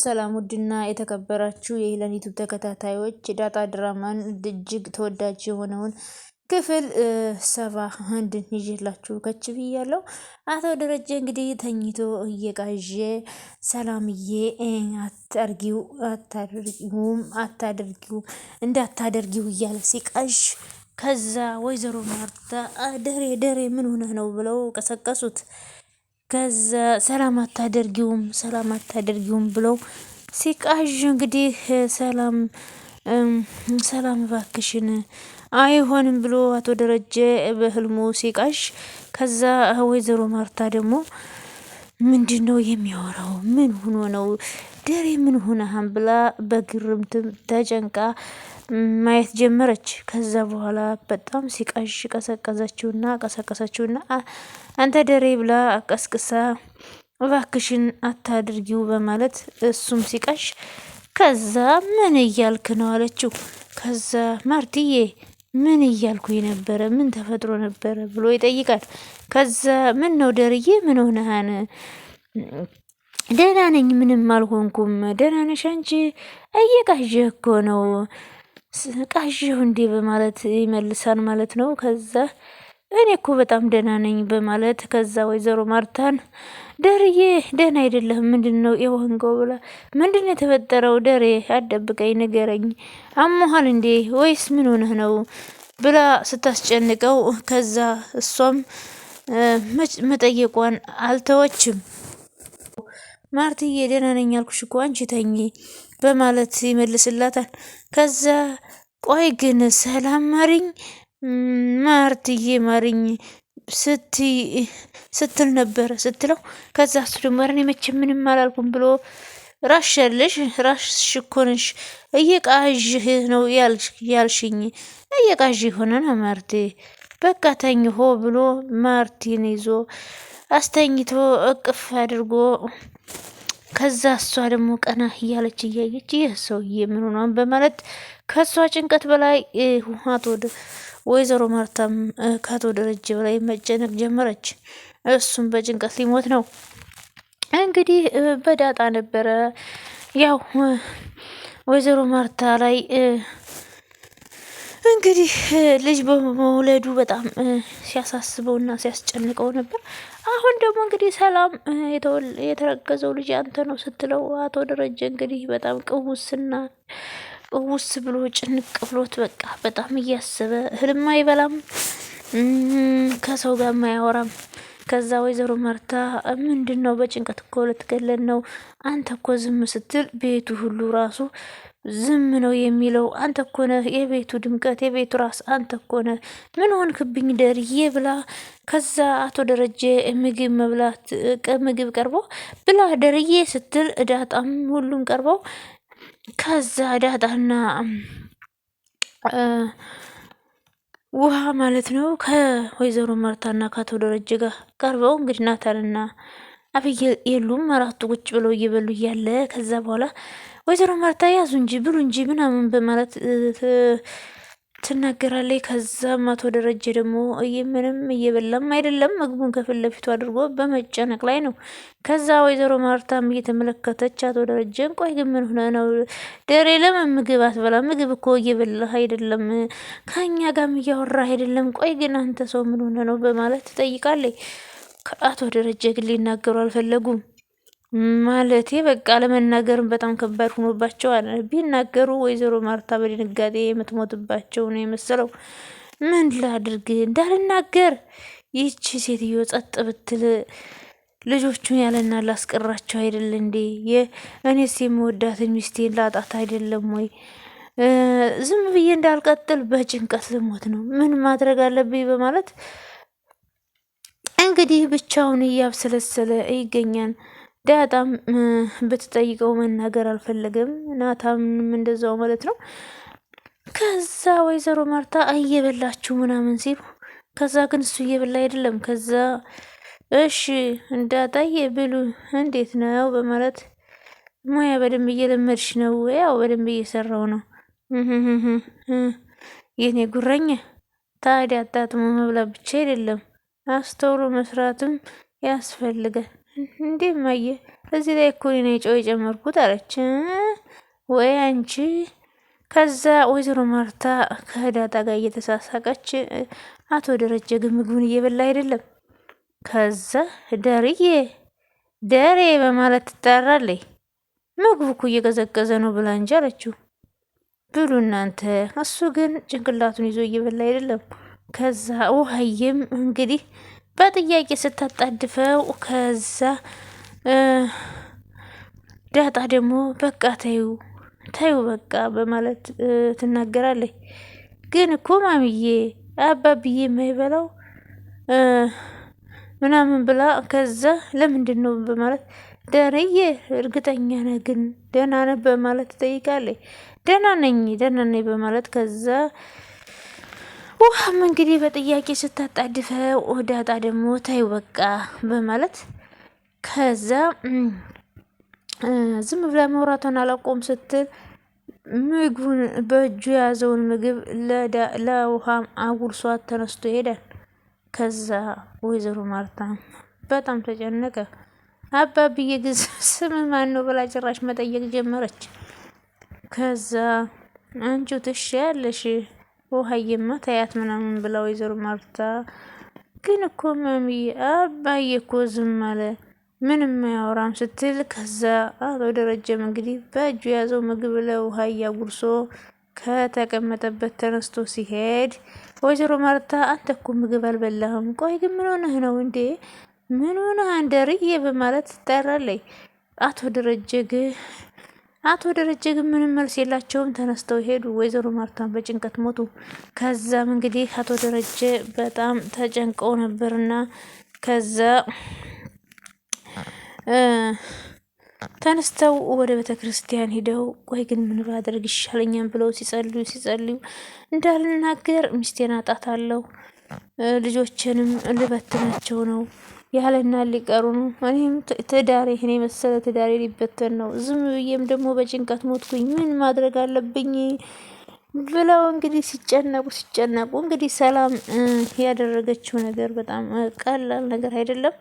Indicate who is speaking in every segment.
Speaker 1: ሰላም ውድና የተከበራችሁ የሄለን ዩቲዩብ ተከታታዮች ዳጣ ድራማን እጅግ ተወዳጅ የሆነውን ክፍል 71 ይዤላችሁ ከች ብያለሁ። አቶ ደረጀ እንግዲህ ተኝቶ እየቃዠ ሰላምዬ እንዳታደርጊው እያለ ሲቃዥ ከዛ ወይዘሮ ማርታ ደሬ ምን ሆነህ ነው ብለው ቀሰቀሱት። ከዛ ሰላም አታደርጊውም ብለው ሲቃዥ እንግዲህ ሰላም እባክሽን አይሆንም ብሎ አቶ ደረጀ በህልሙ ሲቃዥ፣ ከዛ ወይዘሮ ማርታ ደግሞ ምንድነው የሚያወራው? ምን ሆኖ ነው ደሬ ምን ሆነሃን ብላ በግርምት ተጨንቃ ማየት ጀመረች። ከዛ በኋላ በጣም ሲቃዥ ቀሰቀሰችውና አንተ ደሬ ብላ ቀስቅሳ እባክሽን አታድርጊው በማለት እሱም ሲቃዥ፣ ከዛ ምን እያልክ ነው አለችው። ከዛ ማርትዬ ምን እያልኩኝ ነበረ? ምን ተፈጥሮ ነበረ ብሎ ይጠይቃል። ከዛ ምን ነው ደርዬ ምን ሆነሃን? ደህና ነኝ ምንም አልሆንኩም። ደህና ነሽ አንቺ? እየቃዠህ እኮ ነው። ቃዠሁ እንዴ በማለት ይመልሳል ማለት ነው። ከዛ እኔ እኮ በጣም ደህና ነኝ በማለት ከዛ ወይዘሮ ማርታን ደርዬ ደህና አይደለህም ምንድነው የሆንከው ብላ ምንድነው የተፈጠረው ደሬ አትደብቀኝ ንገረኝ፣ አሞሃል እንዴ ወይስ ምን ሆነህ ነው ብላ ስታስጨንቀው፣ ከዛ እሷም መጠየቋን አልተወችም። ማርትዬ ደህና ነኝ አልኩሽ እኮ አንቺ ተኚ በማለት ይመልስላታል። ከዛ ቆይ ግን ሰላም ማሪኝ ማርትዬ ማሪኝ ስትል ነበረ ስትለው፣ ከዛ እሱ ደግሞ እኔ መቼም ምንም አላልኩም ብሎ ራስሽ እኮ ነሽ እየቃዥህ ነው ያልሽኝ፣ እየቃዥህ ሆነ ነው ማርቴ በቃ ተኝሆ ብሎ ማርቲን ይዞ አስተኝቶ እቅፍ አድርጎ፣ ከዛ እሷ ደግሞ ቀና እያለች እያየች ይህ ሰውዬ ምን ሆኗን በማለት ከእሷ ጭንቀት በላይ ወይዘሮ ማርታም ከአቶ ደረጀ በላይ መጨነቅ ጀመረች። እሱም በጭንቀት ሊሞት ነው። እንግዲህ በዳጣ ነበረ ያው ወይዘሮ ማርታ ላይ እንግዲህ ልጅ በመውለዱ በጣም ሲያሳስበውና ሲያስጨንቀው ነበር። አሁን ደግሞ እንግዲህ ሰላም የተረገዘው ልጅ አንተ ነው ስትለው አቶ ደረጀ እንግዲህ በጣም ቅውስ ብሎ ጭንቅ ብሎት በቃ በጣም እያሰበ እህልም አይበላም፣ ከሰው ጋር አያወራም። ከዛ ወይዘሮ ማርታ ምንድን ነው በጭንቀት እኮ ልትገለን ነው፣ አንተ እኮ ዝም ስትል ቤቱ ሁሉ ራሱ ዝም ነው የሚለው፣ አንተ እኮ ነህ የቤቱ ድምቀት የቤቱ ራስ አንተ እኮ ነህ፣ ምን ሆንክብኝ ደርዬ ብላ፣ ከዛ አቶ ደረጀ ምግብ ቀርቦ ብላ ደርዬ ስትል ዳጣም ሁሉም ቀርበው፣ ከዛ ዳጣና ውሃ ማለት ነው ከወይዘሮ ማርታና ከአቶ ደረጀ ጋር ቀርበው እንግዲህ ናታንና አብይ የሉም፣ አራቱ ቁጭ ብለው እየበሉ እያለ ከዛ በኋላ ወይዘሮ ማርታ ያዙ እንጂ ብሉ እንጂ ምናምን በማለት ትናገራለች። ከዛም አቶ ደረጀ ደግሞ ምንም እየበላም አይደለም ምግቡን ከፊት ለፊቱ አድርጎ በመጨነቅ ላይ ነው። ከዛ ወይዘሮ ማርታም እየተመለከተች አቶ ደረጀን ቆይ ግን ምን ሆነ ነው ደሬ ለምን ምግብ አትበላ? ምግብ እኮ እየበላህ አይደለም፣ ከኛ ጋርም እያወራህ አይደለም፣ ቆይ ግን አንተ ሰው ምን ሆነ ነው በማለት ትጠይቃለች። ከአቶ ደረጀ ግን ሊናገሩ አልፈለጉም። ማለቴ በቃ ለመናገርም በጣም ከባድ ሆኖባቸዋል። ቢናገሩ ወይዘሮ ማርታ በድንጋጤ የምትሞትባቸው ነው የመሰለው። ምን ላድርግ እንዳልናገር? ይህቺ ሴትዮ ጸጥ ብትል ልጆቹን ያለና ላስቀራቸው አይደል እንዴ? እኔስ የምወዳትን ሚስቴን ላጣት አይደለም ወይ? ዝም ብዬ እንዳልቀጥል በጭንቀት ልሞት ነው። ምን ማድረግ አለብኝ በማለት እንግዲህ ብቻውን እያብሰለሰለ ይገኛል። ዳጣም ብትጠይቀው መናገር አልፈለገም። ናታንም እንደዛው ማለት ነው። ከዛ ወይዘሮ ማርታ እየበላችሁ ምናምን ሲሉ፣ ከዛ ግን እሱ እየበላ አይደለም። ከዛ እሺ እንዳጣየ ብሉ እንዴት ነው በማለት ሙያ በደንብ እየለመድሽ ነው? ያው በደንብ እየሰራው ነው። የኔ ጉረኛ ታዲያ አጣጥሞ መብላት ብቻ አይደለም አስተውሎ መስራትም ያስፈልጋል። እንዴ እማዬ እዚህ ላይ እኮ እኔ ጨው የጨመርኩት አለች። ወይ አንቺ። ከዛ ወይዘሮ ማርታ ከዳጣ ጋር እየተሳሳቀች አቶ ደረጀ ግን ምግቡን እየበላ አይደለም። ከዛ ደሬ በማለት ትጠራለች። ምግቡ እኮ እየቀዘቀዘ ነው ብላ እንጂ አለችው። ብሉ እናንተ። እሱ ግን ጭንቅላቱን ይዞ እየበላ አይደለም። ከዛ ውሀዬም እንግዲህ በጥያቄ ስታጣድፈው ከዛ ዳጣ ደግሞ በቃ ተዩ በቃ በማለት ትናገራለች። ግን እኮ ማሚዬ አባብዬ የማይበላው ምናምን ብላ ከዛ ለምንድን ነው በማለት ደረዬ እርግጠኛ ነህ ግን ደህና ነህ በማለት ትጠይቃለች። ደህና ነኝ በማለት ከዛ ውሃም እንግዲህ በጥያቄ ስታጣድፈው ዳጣ ደግሞ ተይው በቃ በማለት ከዛ ዝም ብላ መውራቷን አላቆም ስትል ምግቡን በእጁ የያዘውን ምግብ ለውሃም አጉርሷት ተነስቶ ይሄዳል። ከዛ ወይዘሮ ማርታ በጣም ተጨነቀ። አባብዬ ግን ስም ማን ነው ብላ ጭራሽ መጠየቅ ጀመረች። ከዛ አንቺው ትሽ ያለሽ ውሀዬማ ታያት ምናምን ብላ ወይዘሮ ማርታ ግን እኮ ማሚዬ አባዬ እኮ ዝም አለ ምንም አያወራም ስትል ከዛ አቶ ደረጀም እንግዲህ በእጁ የያዘው ምግብ ለውሃ እያጉርሶ ከተቀመጠበት ተነስቶ ሲሄድ ወይዘሮ ማርታ አንተ እኮ ምግብ አልበላህም፣ ቆይ ግን ምን ሆነህ ነው እንዴ? ምን ሆነህ አንደርዬ በማለት ትጠራለች። አቶ ደረጀ ግን ምንም መልስ የላቸውም። ተነስተው ሄዱ። ወይዘሮ ማርታን በጭንቀት ሞቱ። ከዛም እንግዲህ አቶ ደረጀ በጣም ተጨንቀው ነበርና ከዛ ተነስተው ወደ ቤተ ክርስቲያን ሂደው ቆይ ግን ምን ባደርግ ይሻለኛል ብለው ሲጸልዩ እንዳልናገር ሚስቴን አጣታለሁ፣ ልጆችንም ልበትናቸው ነው ያለና ሊቀሩ ነው። እኔም ትዳሬ እኔ መሰለ ትዳሬ ሊበተን ነው። ዝም ብዬም ደግሞ በጭንቀት ሞትኩኝ። ምን ማድረግ አለብኝ ብለው እንግዲህ ሲጨነቁ እንግዲህ ሰላም ያደረገችው ነገር በጣም ቀላል ነገር አይደለም።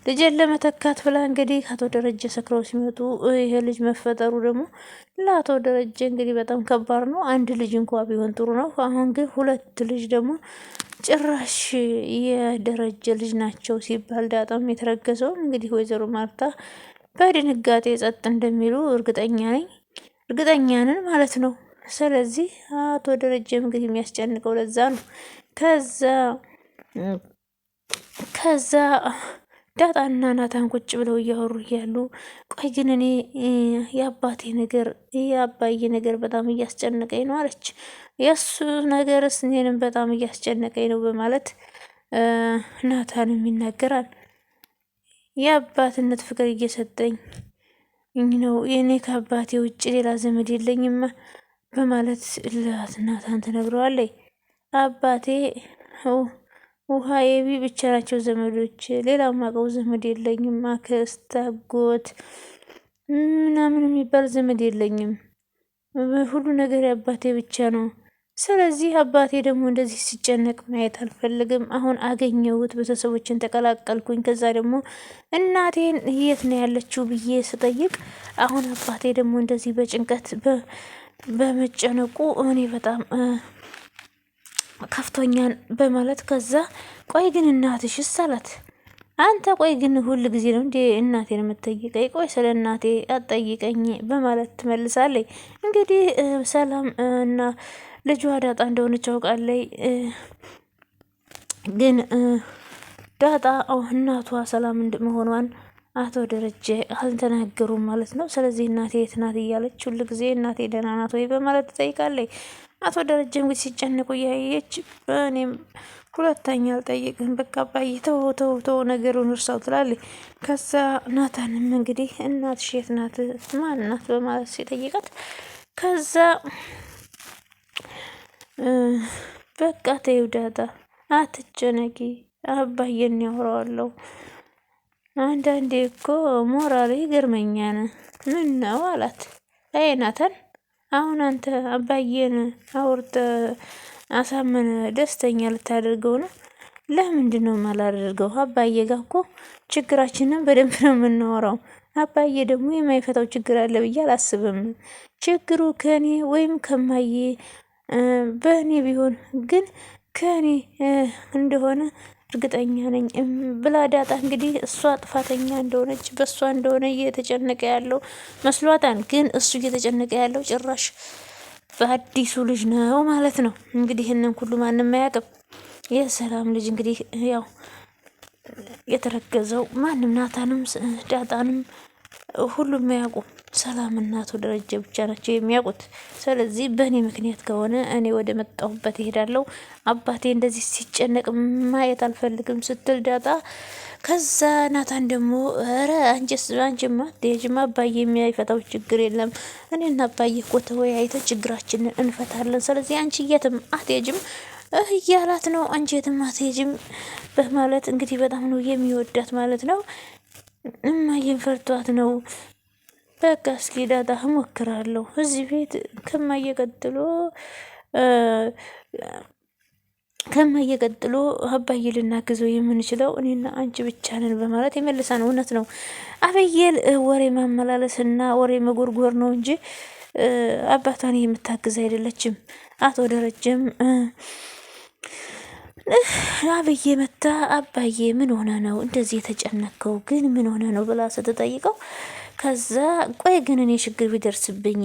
Speaker 1: ልጅን ለመተካት ብላ እንግዲህ አቶ ደረጀ ሰክረው ሲመጡ ይሄ ልጅ መፈጠሩ ደግሞ ለአቶ ደረጀ እንግዲህ በጣም ከባድ ነው። አንድ ልጅ እንኳ ቢሆን ጥሩ ነው። አሁን ግን ሁለት ልጅ ደግሞ ጭራሽ የደረጀ ልጅ ናቸው ሲባል ዳጣም የተረገዘውን እንግዲህ ወይዘሮ ማርታ በድንጋጤ ጸጥ እንደሚሉ እርግጠኛ ነን ማለት ነው። ስለዚህ አቶ ደረጀም እንግዲህ የሚያስጨንቀው ለዛ ነው። ከዛ ዳጣና ናታን ቁጭ ብለው እያወሩ እያሉ ቆይ ግን እኔ የአባዬ ነገር በጣም እያስጨነቀኝ ነው አለች። የእሱ ነገርስ እኔንም በጣም እያስጨነቀኝ ነው በማለት ናታንም ይናገራል። የአባትነት ፍቅር እየሰጠኝ ነው፣ እኔ ከአባቴ ውጭ ሌላ ዘመድ የለኝማ በማለት ለናታን ትነግረዋለች። አባቴ ውሃ የቢ ብቻ ናቸው ዘመዶች፣ ሌላ ማቀው ዘመድ የለኝም፣ አክስት አጎት ምናምን የሚባል ዘመድ የለኝም፣ ሁሉ ነገር የአባቴ ብቻ ነው። ስለዚህ አባቴ ደግሞ እንደዚህ ሲጨነቅ ማየት አልፈልግም። አሁን አገኘሁት፣ ቤተሰቦችን ተቀላቀልኩኝ። ከዛ ደግሞ እናቴን የት ነው ያለችው ብዬ ስጠይቅ አሁን አባቴ ደግሞ እንደዚህ በጭንቀት በመጨነቁ እኔ በጣም ከፍቶኛን በማለት ከዛ ቆይ ግን እናትሽስ አላት። አንተ ቆይ ግን ሁል ጊዜ ነው እንዴ እናቴን የምትጠይቀኝ? ቆይ ስለ እናቴ አትጠይቀኝ በማለት ትመልሳለች። እንግዲህ ሰላም እና ልጇ ዳጣ እንደሆነች አውቃለች። ግን ዳጣ እናቷ ሰላም መሆኗን አቶ ደረጀ አልተናገሩም ማለት ነው። ስለዚህ እናቴ የት ናት እያለች ሁል ጊዜ እናቴ ደህና ናት ወይ በማለት ትጠይቃለች። አቶ ደረጀ እንግዲህ ሲጨንቁ እያየች እኔም ሁለተኛ አልጠይቅም፣ በቃ አባዬ ተው ነገሩን እርሳው ትላለች። ከዛ ናታንም እንግዲህ እናትሽ የት ናት ማን ናት በማለት ሲጠይቃት ከዛ በቃ ተይው ዳጣ አትጨነቂ አባዬን ያወራዋለሁ፣ አንዳንዴ እኮ ሞራል ይገርመኛል። ምን ነው አላት። አይ ናታን አሁን አንተ አባዬን አውርተ አሳመነ ደስተኛ ልታደርገው ነው? ለምንድን ነው የማላደርገው? አባዬ ጋር እኮ ችግራችንን በደንብ ነው የምናወራው። አባዬ ደግሞ የማይፈታው ችግር አለ ብዬ አላስብም። ችግሩ ከኔ ወይም ከማዬ በእኔ ቢሆን ግን ከኔ እንደሆነ እርግጠኛ ነኝ ብላ ዳጣ እንግዲህ እሷ ጥፋተኛ እንደሆነች በእሷ እንደሆነ እየተጨነቀ ያለው መስሏታል። ግን እሱ እየተጨነቀ ያለው ጭራሽ በአዲሱ ልጅ ነው ማለት ነው። እንግዲህ ይህንን ሁሉ ማንም አያውቅም። የሰላም ልጅ እንግዲህ ያው የተረገዘው ማንም ናታንም ዳጣንም ሁሉም አያውቁም። ሰላም እናቱ ደረጀ ብቻ ናቸው የሚያውቁት። ስለዚህ በእኔ ምክንያት ከሆነ እኔ ወደ መጣሁበት እሄዳለሁ። አባቴ እንደዚህ ሲጨነቅ ማየት አልፈልግም ስትል ዳጣ ከዛ ናታን ደግሞ ኧረ አንቺማ አትሄጂም፣ አባዬ የሚያይፈታው ችግር የለም። እኔና አባዬ እኮ ተወያይተን ችግራችንን እንፈታለን። ስለዚህ አንቺ የትም አትሄጂም እያላት ነው። አንቺ የትም አትሄጂም በማለት እንግዲህ በጣም ነው የሚወዳት ማለት ነው። እማዬን ፈርቷት ነው። በቃ እስኪ ዳጣ እሞክራለሁ እዚህ ቤት ከማዬ ቀጥሎ አባዬ ልናግዘው የምንችለው እኔና አንቺ ብቻ ነን በማለት የመልሳን። እውነት ነው። አበየል ወሬ ማመላለስና ወሬ መጎርጎር ነው እንጂ አባቷን የምታግዝ አይደለችም። አቶ ደረጀም አብዬ መታ አባዬ ምን ሆነ ነው እንደዚህ የተጨነቀው ግን ምን ሆነ ነው ብላ ስትጠይቀው ከዛ ቆይ ግን እኔ ችግር ቢደርስብኝ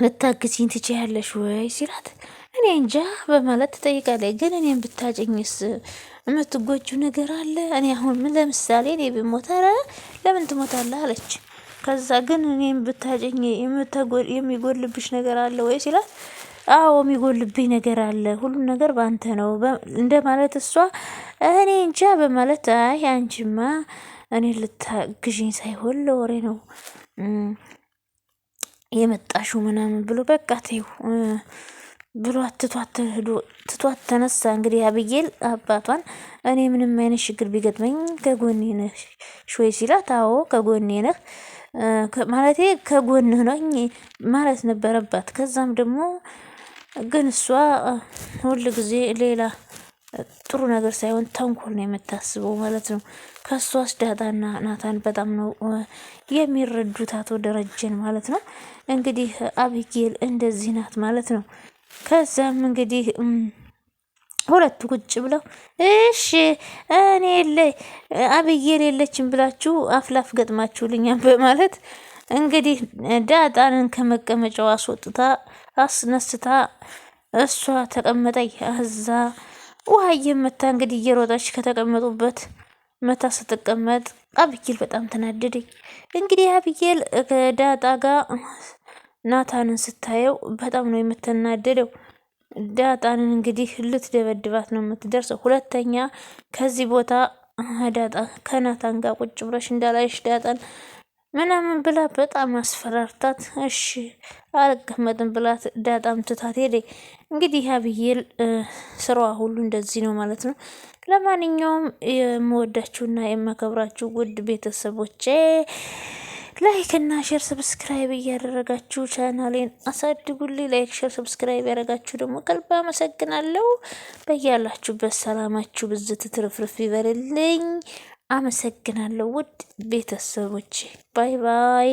Speaker 1: ልታግዚኝ ትችያለሽ ወይ ሲላት እኔ እንጃ በማለት ትጠይቃለች። ግን እኔም ብታጭኝስ የምትጎጁ ነገር አለ? እኔ አሁን ምን ለምሳሌ እኔ ብሞት ኧረ ለምን ትሞታለህ አለች። ከዛ ግን እኔም ብታጭኝ የሚጎልብሽ ነገር አለ ወይ ሲላት አዎ የሚጎልብኝ ነገር አለ፣ ሁሉም ነገር ባንተ ነው እንደ ማለት እሷ እኔ እንጃ በማለት አይ አንቺማ እኔ ልታግዥኝ ሳይሆን ለወሬ ነው የመጣሽው ምናምን ብሎ በቃ ተይው ብሎ ትቷት ተነሳ። እንግዲህ አብዬል አባቷን እኔ ምንም አይነት ችግር ቢገጥመኝ ከጎኔ ነህ ሾይ ሲላት አዎ ከጎኔ ነህ ማለቴ ከጎንህ ነኝ ማለት ነበረባት። ከዛም ደግሞ ግን እሷ ሁል ጊዜ ሌላ ጥሩ ነገር ሳይሆን ተንኮል ነው የምታስበው ማለት ነው። ከሷስ ዳጣና ናታን በጣም ነው የሚረዱት አቶ ደረጀን ማለት ነው። እንግዲህ አብጌል እንደዚህ ናት ማለት ነው። ከዛም እንግዲህ ሁለቱ ቁጭ ብለው እሺ እኔ አብጌል የለችም ብላችሁ አፍላፍ ገጥማችሁልኛል በማለት እንግዲህ ዳጣንን ከመቀመጫው አስወጥታ አስነስታ እሷ ተቀመጠኝ እዛ ውሃ እየመታ እንግዲህ እየሮጠች ከተቀመጡበት መታ ስትቀመጥ አብጌል በጣም ተናደደኝ። እንግዲህ አብጌል ከዳጣ ጋር ናታንን ስታየው በጣም ነው የምትናደደው። ዳጣንን እንግዲህ ልትደበድባት ነው የምትደርሰው። ሁለተኛ ከዚህ ቦታ ዳጣ ከናታን ጋር ቁጭ ብለሽ እንዳላይሽ ዳጣን ምናምን ብላ በጣም አስፈራርታት እሺ አልቀመጥም ብላት ዳጣም ትታት ሄደ። እንግዲህ አብዬል ስራዋ ሁሉ እንደዚህ ነው ማለት ነው። ለማንኛውም የምወዳችሁና የማከብራችሁ ውድ ቤተሰቦቼ ላይክ እና ሼር ሰብስክራይብ እያደረጋችሁ ቻናሌን አሳድጉልኝ። ላይክ ሼር ሰብስክራይብ ያደረጋችሁ ደግሞ ከልብ አመሰግናለሁ። በያላችሁበት ሰላማችሁ ብዝት ትርፍርፍ ይበልልኝ። አመሰግናለሁ ውድ ቤተሰቦቼ። ባይ ባይ።